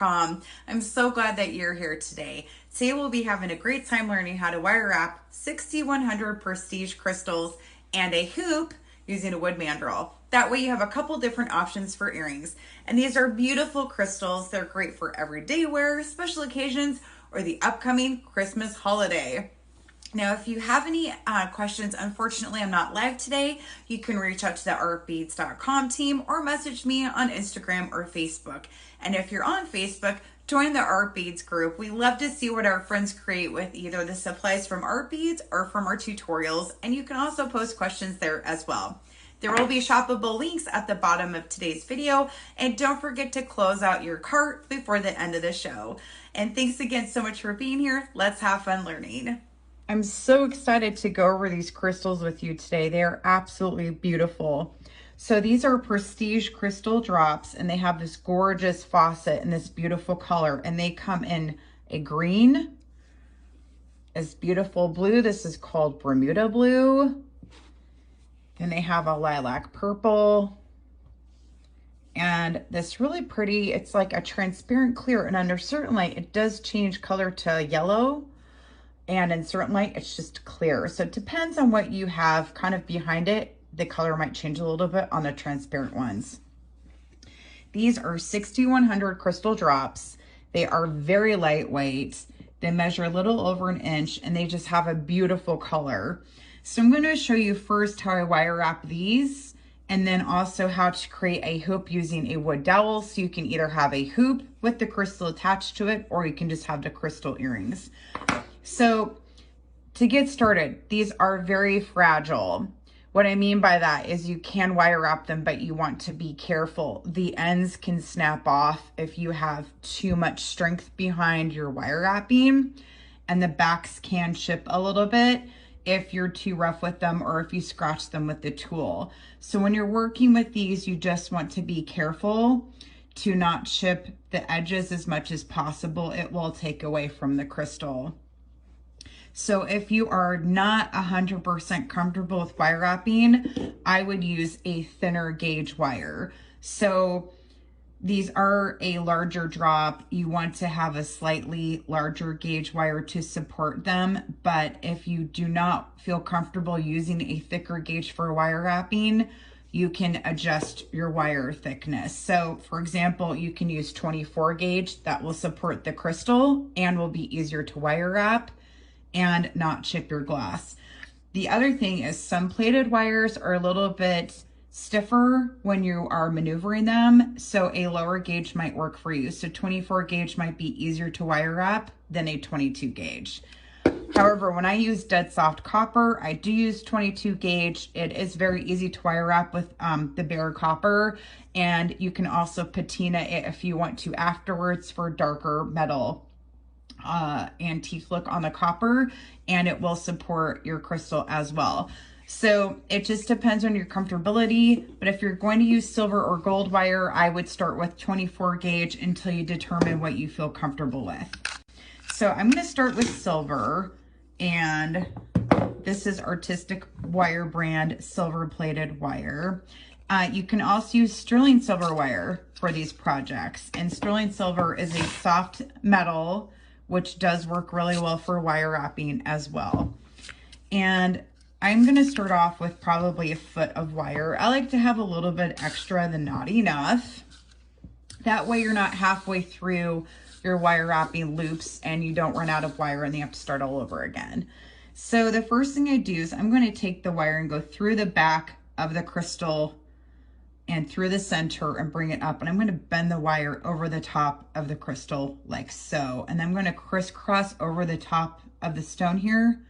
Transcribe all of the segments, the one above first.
I'm so glad that you're here today. Today we'll be having a great time learning how to wire wrap 6100 prestige crystals and a hoop using a wood mandrel. That way you have a couple different options for earrings. And these are beautiful crystals. They're great for everyday wear, special occasions, or the upcoming Christmas holiday. Now, if you have any questions, unfortunately, I'm not live today. You can reach out to the artbeads.com team or message me on Instagram or Facebook. And if you're on Facebook, join the Art Beads group. We love to see what our friends create with either the supplies from Art Beads or from our tutorials. And you can also post questions there as well. There will be shoppable links at the bottom of today's video. And don't forget to close out your cart before the end of the show. And thanks again so much for being here. Let's have fun learning. I'm so excited to go over these crystals with you today. They are absolutely beautiful. So these are Prestige crystal drops, and they have this gorgeous faucet in this beautiful color, and they come in a green, this beautiful blue. This is called Bermuda blue. Then they have a lilac purple, and this really pretty, it's like a transparent clear, and under certain light it does change color to yellow. And in certain light, it's just clear. So it depends on what you have kind of behind it. The color might change a little bit on the transparent ones. These are 6100 crystal drops. They are very lightweight. They measure a little over an inch, and they just have a beautiful color. So I'm going to show you first how I wire wrap these, and then also how to create a hoop using a wood dowel. So you can either have a hoop with the crystal attached to it, or you can just have the crystal earrings. So to get started, these are very fragile. What I mean by that is you can wire wrap them, but you want to be careful. The ends can snap off if you have too much strength behind your wire wrapping, and the backs can chip a little bit if you're too rough with them or if you scratch them with the tool. So when you're working with these, you just want to be careful to not chip the edges as much as possible. It will take away from the crystal. So if you are not 100% comfortable with wire wrapping, I would use a thinner gauge wire. So these are a larger drop. You want to have a slightly larger gauge wire to support them. But if you do not feel comfortable using a thicker gauge for wire wrapping, you can adjust your wire thickness. So for example, you can use 24 gauge. That will support the crystal and will be easier to wire wrap and not chip your glass. The other thing is some plated wires are a little bit stiffer when you are maneuvering them, so a lower gauge might work for you. So 24 gauge might be easier to wire wrap than a 22 gauge. However, when I use dead soft copper, I do use 22 gauge. It is very easy to wire wrap with the bare copper, and you can also patina it if you want to afterwards for darker metal antique look on the copper, and it will support your crystal as well. So it just depends on your comfortability, but if you're going to use silver or gold wire, I would start with 24 gauge until you determine what you feel comfortable with. So I'm going to start with silver, and this is Artistic Wire brand silver plated wire. You can also use sterling silver wire for these projects, and sterling silver is a soft metal which does work really well for wire wrapping as well. And I'm gonna start off with probably a foot of wire. I like to have a little bit extra than not enough. That way you're not halfway through your wire wrapping loops and you don't run out of wire and you have to start all over again. So the first thing I do is I'm gonna take the wire and go through the back of the crystal and through the center and bring it up, and I'm going to bend the wire over the top of the crystal like so, and I'm going to crisscross over the top of the stone here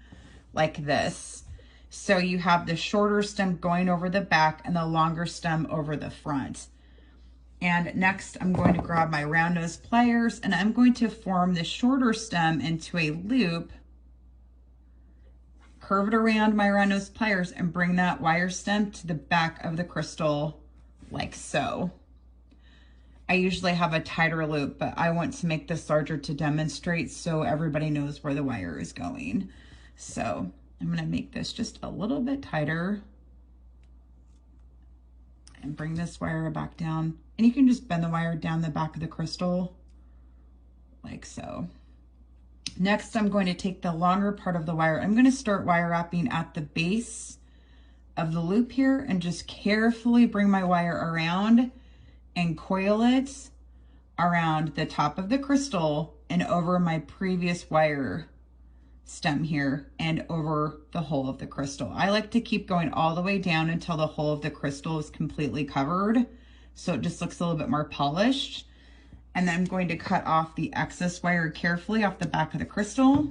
like this. So you have the shorter stem going over the back and the longer stem over the front. And next I'm going to grab my round nose pliers, and I'm going to form the shorter stem into a loop, curve it around my round nose pliers, and bring that wire stem to the back of the crystal like so. I usually have a tighter loop, but I want to make this larger to demonstrate so everybody knows where the wire is going. So I'm going to make this just a little bit tighter and bring this wire back down. And you can just bend the wire down the back of the crystal like so. Next, I'm going to take the longer part of the wire. I'm going to start wire wrapping at the base of the loop here and just carefully bring my wire around and coil it around the top of the crystal and over my previous wire stem here and over the hole of the crystal. I like to keep going all the way down until the hole of the crystal is completely covered, so it just looks a little bit more polished. And then I'm going to cut off the excess wire carefully off the back of the crystal.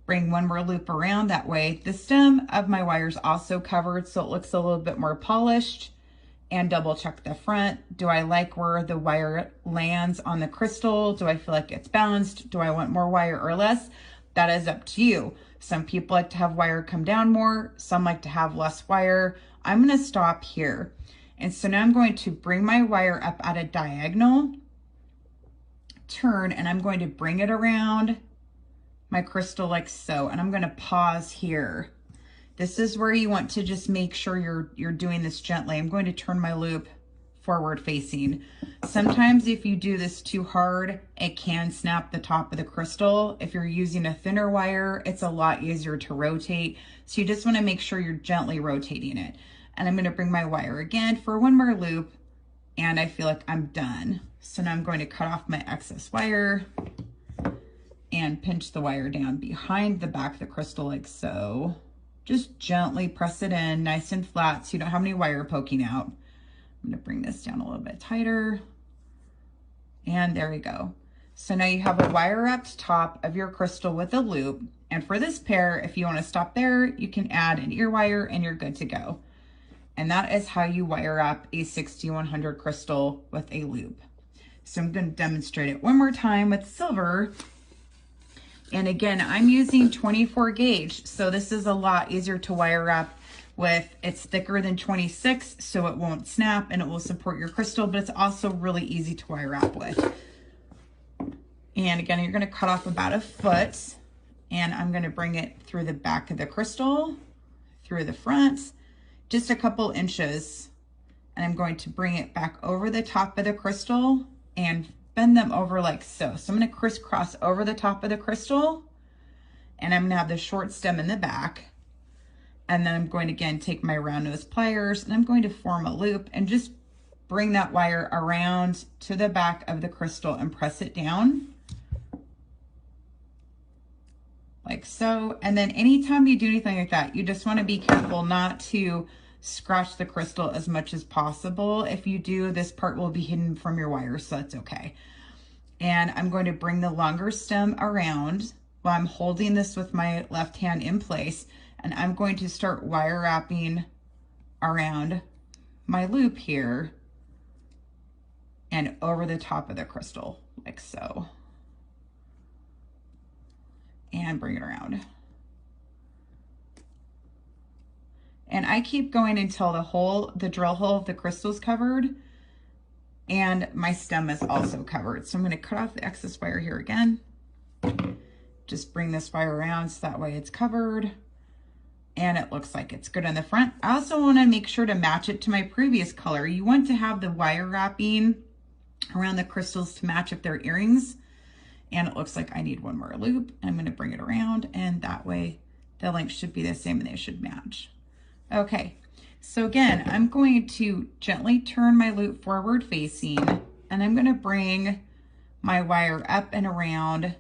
Bring one more loop around, that way the stem of my wire is also covered, so it looks a little bit more polished. And double check the front. Do I like where the wire lands on the crystal? Do I feel like it's balanced? Do I want more wire or less? That is up to you. Some people like to have wire come down more. Some like to have less wire. I'm going to stop here. And so now I'm going to bring my wire up at a diagonal turn, and I'm going to bring it around my crystal like so. And I'm going to pause here. This is where you want to just make sure you're doing this gently. I'm going to turn my loop forward facing. Sometimes if you do this too hard, it can snap the top of the crystal. If you're using a thinner wire, it's a lot easier to rotate. So you just want to make sure you're gently rotating it. And I'm going to bring my wire again for one more loop, and I feel like I'm done. So now I'm going to cut off my excess wire and pinch the wire down behind the back of the crystal like so. Just gently press it in nice and flat so you don't have any wire poking out. I'm going to bring this down a little bit tighter. And there we go. So now you have a wire wrapped top of your crystal with a loop. And for this pair, if you want to stop there, you can add an ear wire and you're good to go. And that is how you wire wrap a 6100 crystal with a loop. So I'm going to demonstrate it one more time with silver. And again, I'm using 24 gauge, so this is a lot easier to wire wrap with. It's thicker than 26, so it won't snap and it will support your crystal, but it's also really easy to wire wrap with. And again, you're going to cut off about a foot, and I'm going to bring it through the back of the crystal, through the front, just a couple inches, and I'm going to bring it back over the top of the crystal and bend them over like so. So I'm going to crisscross over the top of the crystal, and I'm going to have the short stem in the back. And then I'm going to again take my round nose pliers, and I'm going to form a loop and just bring that wire around to the back of the crystal and press it down like so. And then anytime you do anything like that, you just want to be careful not to scratch the crystal as much as possible. If you do, this part will be hidden from your wire, so that's okay. And I'm going to bring the longer stem around while I'm holding this with my left hand in place, and I'm going to start wire wrapping around my loop here and over the top of the crystal like so, and bring it around. And I keep going until the drill hole of the crystal is covered and my stem is also covered. So I'm going to cut off the excess wire here again. Just bring this wire around so that way it's covered and it looks like it's good on the front. I also want to make sure to match it to my previous color. You want to have the wire wrapping around the crystals to match if they're earrings. And it looks like I need one more loop. I'm going to bring it around, and that way the length should be the same and they should match. Okay, so again, I'm going to gently turn my loop forward facing, and I'm going to bring my wire up and around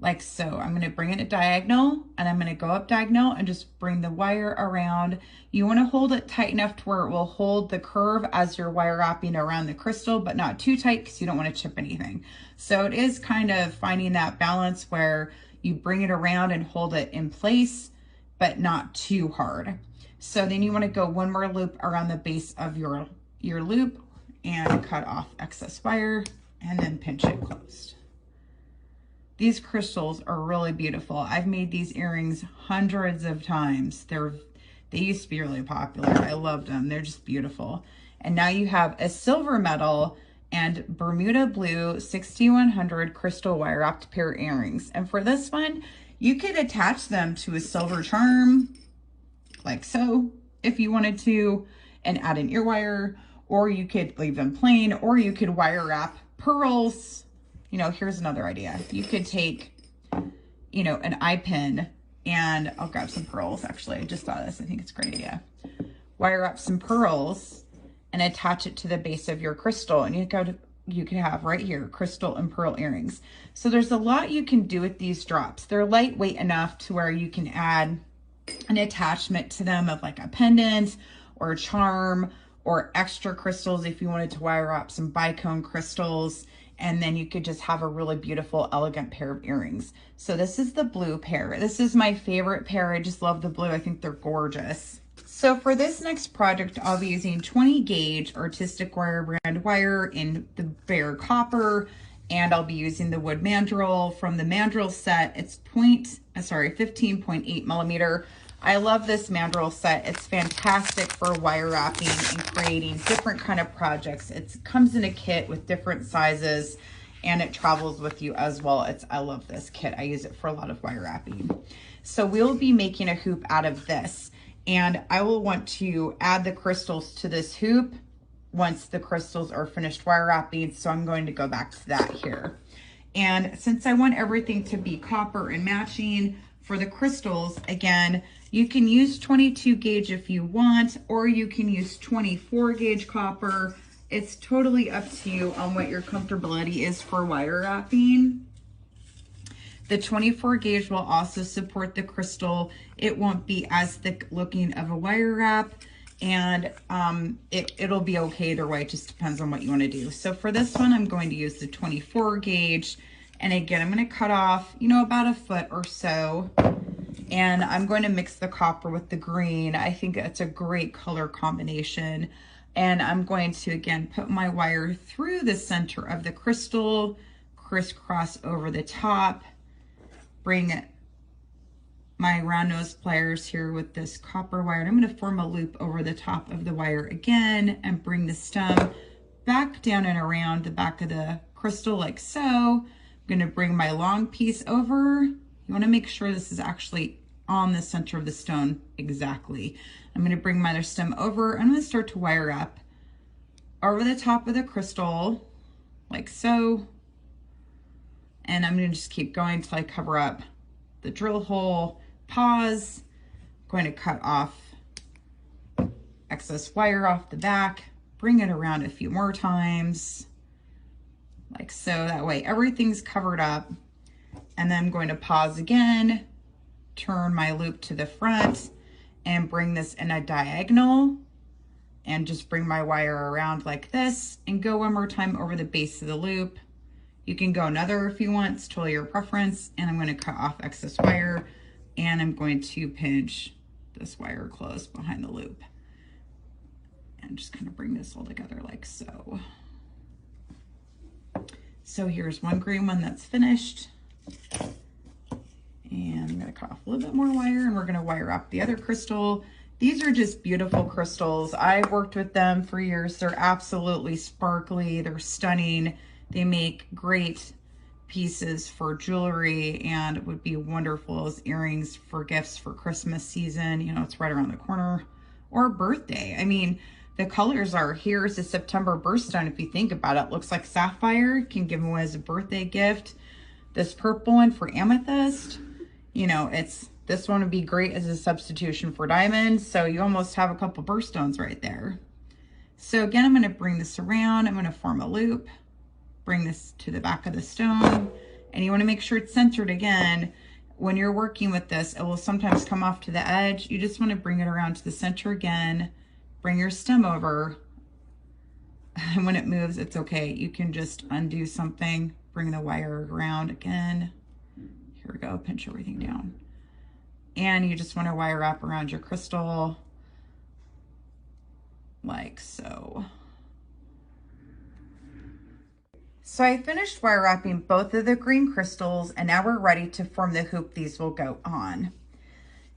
like so. I'm going to bring it at diagonal, and I'm going to go up diagonal and just bring the wire around. You want to hold it tight enough to where it will hold the curve as you're wire wrapping around the crystal, but not too tight because you don't want to chip anything. So it is kind of finding that balance where you bring it around and hold it in place, but not too hard. So then you want to go one more loop around the base of your loop and cut off excess wire and then pinch it closed. These crystals are really beautiful. I've made these earrings hundreds of times. They used to be really popular. I loved them. They're just beautiful. And now you have a silver medal and Bermuda blue 6100 crystal wire wrapped pair of earrings. And for this one, you could attach them to a silver charm like so if you wanted to, and add an ear wire, or you could leave them plain, or you could wire wrap pearls, you know, here's another idea. You could take, you know, an eye pin, and I'll grab some pearls. Actually, I just thought of this. I think it's a great idea. Wire up some pearls and attach it to the base of your crystal, and you could have right here crystal and pearl earrings. So there's a lot you can do with these drops. They're lightweight enough to where you can add an attachment to them of like a pendant or a charm, or extra crystals if you wanted to wire up some bicone crystals, and then you could just have a really beautiful, elegant pair of earrings. So this is the blue pair. This is my favorite pair. I just love the blue. I think they're gorgeous. So for this next project, I'll be using 20 gauge artistic wire brand wire in the bare copper, and I'll be using the wood mandrel from the mandrel set. It's 15.8 millimeter. I love this mandrel set. It's fantastic for wire wrapping and creating different kind of projects. It comes in a kit with different sizes, and it travels with you as well. I love this kit. I use it for a lot of wire wrapping. So we'll be making a hoop out of this, and I will want to add the crystals to this hoop once the crystals are finished wire wrapping. So I'm going to go back to that here. And since I want everything to be copper and matching, for the crystals, again, you can use 22 gauge if you want, or you can use 24 gauge copper. It's totally up to you on what your comfortability is for wire wrapping. The 24 gauge will also support the crystal. It won't be as thick looking of a wire wrap, and it'll be okay either way. It just depends on what you want to do. So for this one, I'm going to use the 24 gauge. And again, I'm going to cut off, you know, about a foot or so. And I'm going to mix the copper with the green. I think it's a great color combination. And I'm going to, again, put my wire through the center of the crystal, crisscross over the top, bring my round nose pliers here with this copper wire. And I'm going to form a loop over the top of the wire again and bring the stem back down and around the back of the crystal like so. I'm going to bring my long piece over. You want to make sure this is actually on the center of the stone exactly. I'm going to bring my other stem over. I'm going to start to wire up over the top of the crystal like so. And I'm going to just keep going until I cover up the drill hole. Pause. I'm going to cut off excess wire off the back. Bring it around a few more times. Like so, that way everything's covered up. And then I'm going to pause again, turn my loop to the front, and bring this in a diagonal, and just bring my wire around like this, and go one more time over the base of the loop. You can go another if you want, it's totally your preference. And I'm going to cut off excess wire, and I'm going to pinch this wire close behind the loop. And just kind of bring this all together like so. So here's one green one that's finished. And I'm going to cut off a little bit more wire, and we're going to wire up the other crystal. These are just beautiful crystals. I've worked with them for years. They're absolutely sparkly. They're stunning. They make great pieces for jewelry, and it would be wonderful as earrings for gifts for Christmas season. You know, it's right around the corner, or birthday. I mean, the colors are, here's a September birthstone. If you think about it, looks like sapphire. You can give them away as a birthday gift. This purple one for amethyst, you know, this one would be great as a substitution for diamonds. So you almost have a couple birthstones right there. So again, I'm going to bring this around. I'm going to form a loop, bring this to the back of the stone, and you want to make sure it's centered again. When you're working with this, it will sometimes come off to the edge. You just want to bring it around to the center again. Bring your stem over, and when it moves, it's okay. You can just undo something, bring the wire around again. Here we go, pinch everything down. And you just want to wire up around your crystal like so. So I finished wire wrapping both of the green crystals, and now we're ready to form the hoop these will go on.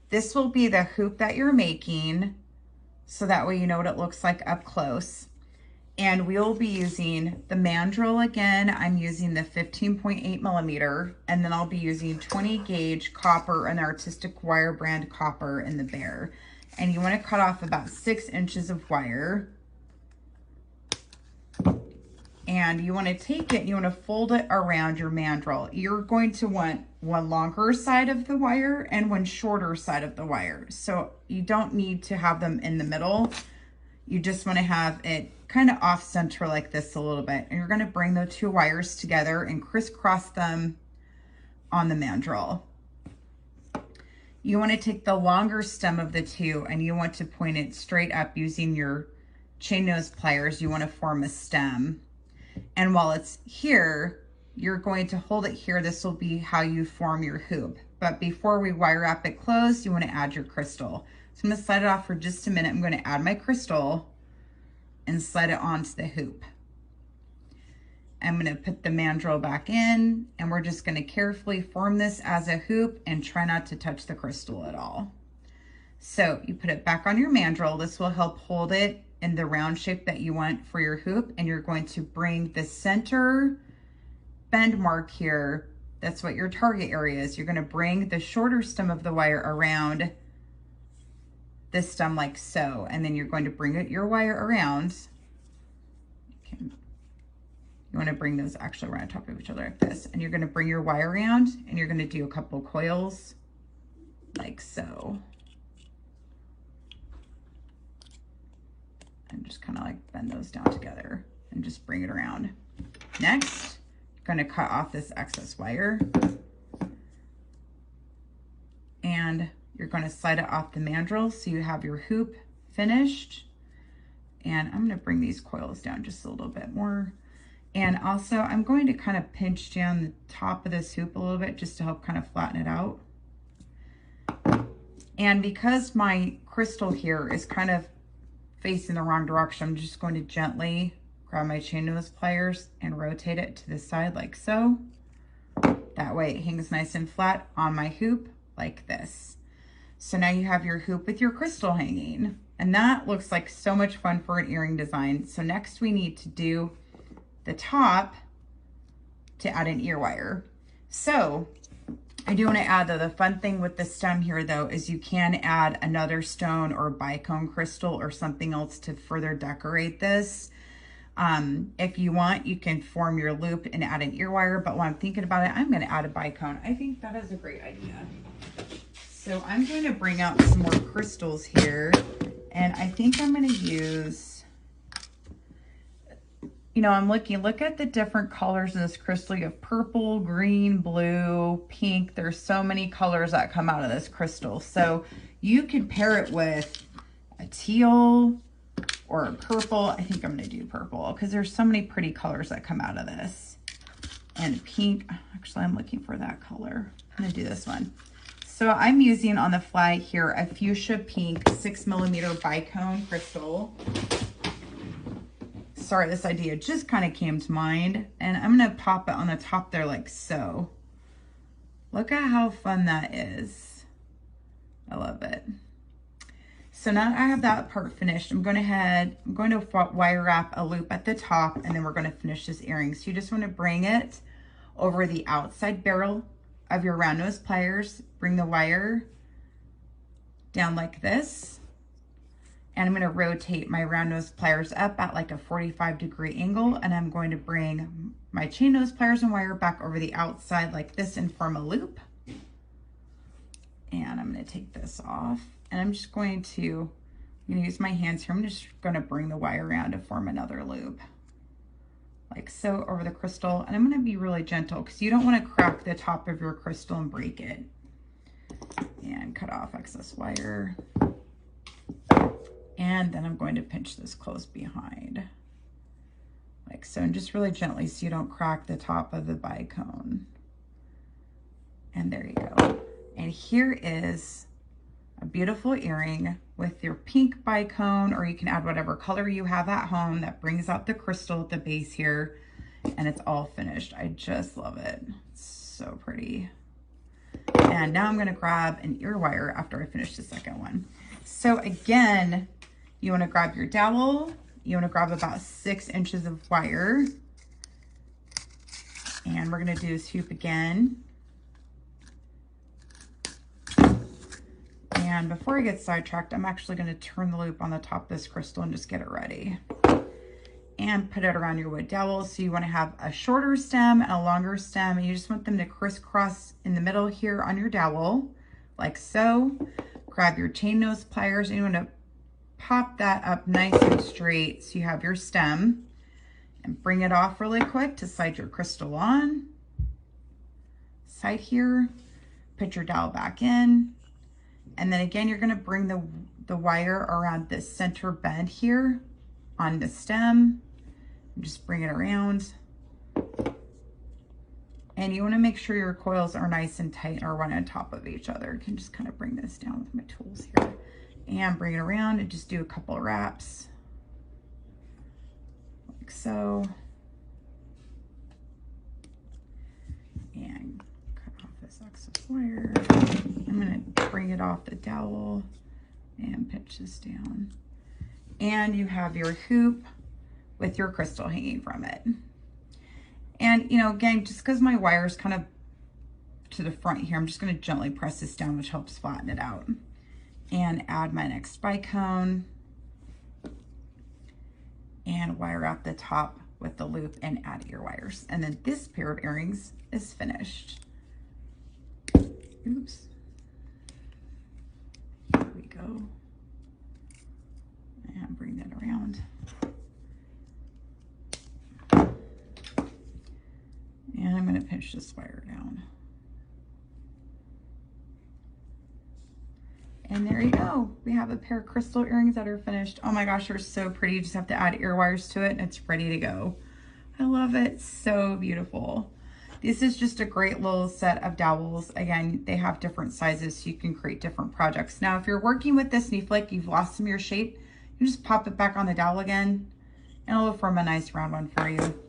This will be the hoop that you're making, so that way you know what it looks like up close. And we'll be using the mandrel again. I'm using the 15.8 millimeter, and then I'll be using 20 gauge copper and artistic wire brand copper in the bare. And you want to cut off about 6 inches of wire. And you want to take it, you want to fold it around your mandrel. You're going to want one longer side of the wire and one shorter side of the wire. So you don't need to have them in the middle. You just want to have it kind of off center like this a little bit. And you're going to bring the two wires together and crisscross them on the mandrel. You want to take the longer stem of the two and you want to point it straight up using your chain nose pliers. You want to form a stem. And while it's here, you're going to hold it here. This will be how you form your hoop. But before we wire wrap it closed, you want to add your crystal. So I'm going to slide it off for just a minute. I'm going to add my crystal and slide it onto the hoop. I'm going to put the mandrel back in, and we're just going to carefully form this as a hoop and try not to touch the crystal at all. So you put it back on your mandrel. This will help hold it in the round shape that you want for your hoop, and you're going to bring the center bend mark here. That's what your target area is. You're going to bring the shorter stem of the wire around this stem like so, and then you're going to bring your wire around. You want to bring those actually right on top of each other like this, and you're going to bring your wire around, and you're going to do a couple coils like so. And just kind of like bend those down together and just bring it around. Next, you're going to cut off this excess wire, and you're going to slide it off the mandrel so you have your hoop finished. And I'm going to bring these coils down just a little bit more. And also I'm going to kind of pinch down the top of this hoop a little bit just to help kind of flatten it out. And because my crystal here is kind of facing the wrong direction, I'm just going to gently grab my chain nose pliers and rotate it to the side like so. That way it hangs nice and flat on my hoop like this. So now you have your hoop with your crystal hanging, and that looks like so much fun for an earring design. So next we need to do the top to add an ear wire. So I do want to add though, the fun thing with the stem here though, is you can add another stone or bicone crystal or something else to further decorate this. If you want, you can form your loop and add an ear wire, but while I'm thinking about it, I'm going to add a bicone. I think that is a great idea. So I'm going to bring out some more crystals here, and I think I'm going to use, you know, look at the different colors in this crystal. You have purple, green, blue, pink. There's so many colors that come out of this crystal. So you could pair it with a teal or a purple. I think I'm going to do purple because there's so many pretty colors that come out of this. And pink, actually I'm looking for that color. I'm going to do this one. So I'm using on the fly here a fuchsia pink 6mm bicone crystal. Sorry, this idea just kind of came to mind, and I'm going to pop it on the top there like so. Look at how fun that is. I love it. So now I have that part finished, I'm going to wire wrap a loop at the top, and then we're going to finish this earring. So you just want to bring it over the outside barrel of your round nose pliers, bring the wire down like this, and I'm going to rotate my round nose pliers up at like a 45-degree angle, and I'm going to bring my chain nose pliers and wire back over the outside like this and form a loop. And I'm going to take this off, and I'm just going to use my hands here. I'm just going to bring the wire around to form another loop like so over the crystal, and I'm going to be really gentle because you don't want to crack the top of your crystal and break it. And cut off excess wire, and then I'm going to pinch this close behind like so, and just really gently so you don't crack the top of the bicone. And there you go. And here is a beautiful earring with your pink bicone, or you can add whatever color you have at home that brings out the crystal at the base here, and it's all finished. I just love it. It's so pretty. And now I'm going to grab an ear wire after I finish the second one. So again, you want to grab your dowel. You want to grab about 6 inches of wire, and we're going to do this hoop again. And before I get sidetracked, I'm actually going to turn the loop on the top of this crystal and just get it ready. and put it around your wood dowel. So you want to have a shorter stem and a longer stem, and you just want them to crisscross in the middle here on your dowel, like so. Grab your chain nose pliers and you want to pop that up nice and straight so you have your stem, and bring it off really quick to slide your crystal on. Side here, put your dowel back in, and then again you're going to bring the wire around this center bend here on the stem. Just bring it around, and you want to make sure your coils are nice and tight or run on top of each other. You can just kind of bring this down with my tools here and bring it around and just do a couple of wraps like so, and cut off this excess wire. I'm going to bring it off the dowel and pitch this down, and you have your hoop with your crystal hanging from it. And you know, again, just because my wire is kind of to the front here, I'm just going to gently press this down, which helps flatten it out, and add my next bicone and wire out the top with the loop and add ear wires. And then this pair of earrings is finished. Oops. There we go. And bring that around. And I'm going to pinch this wire down. And there you go. We have a pair of crystal earrings that are finished. Oh my gosh, they're so pretty. You just have to add ear wires to it and it's ready to go. I love it. So beautiful. This is just a great little set of dowels. Again, they have different sizes so you can create different projects. Now, if you're working with this and you feel like you've lost some of your shape, you just pop it back on the dowel again and it'll form a nice round one for you.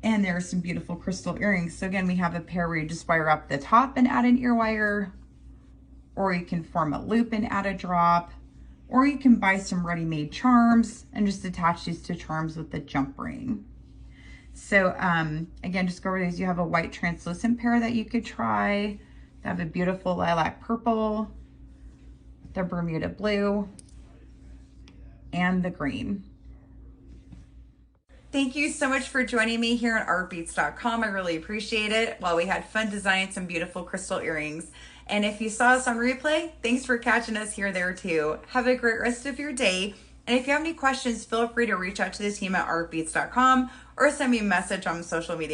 And there are some beautiful crystal earrings. So again, we have a pair where you just wire up the top and add an ear wire, or you can form a loop and add a drop, or you can buy some ready-made charms and just attach these to charms with the jump ring. So again, just go over these. You have a white translucent pair that you could try. They have a beautiful lilac purple, the Bermuda blue, and the green. Thank you so much for joining me here on artbeats.com. I really appreciate it. Well, we had fun designing some beautiful crystal earrings. And if you saw us on replay, thanks for catching us here there too. Have a great rest of your day. And if you have any questions, feel free to reach out to the team at artbeats.com or send me a message on social media.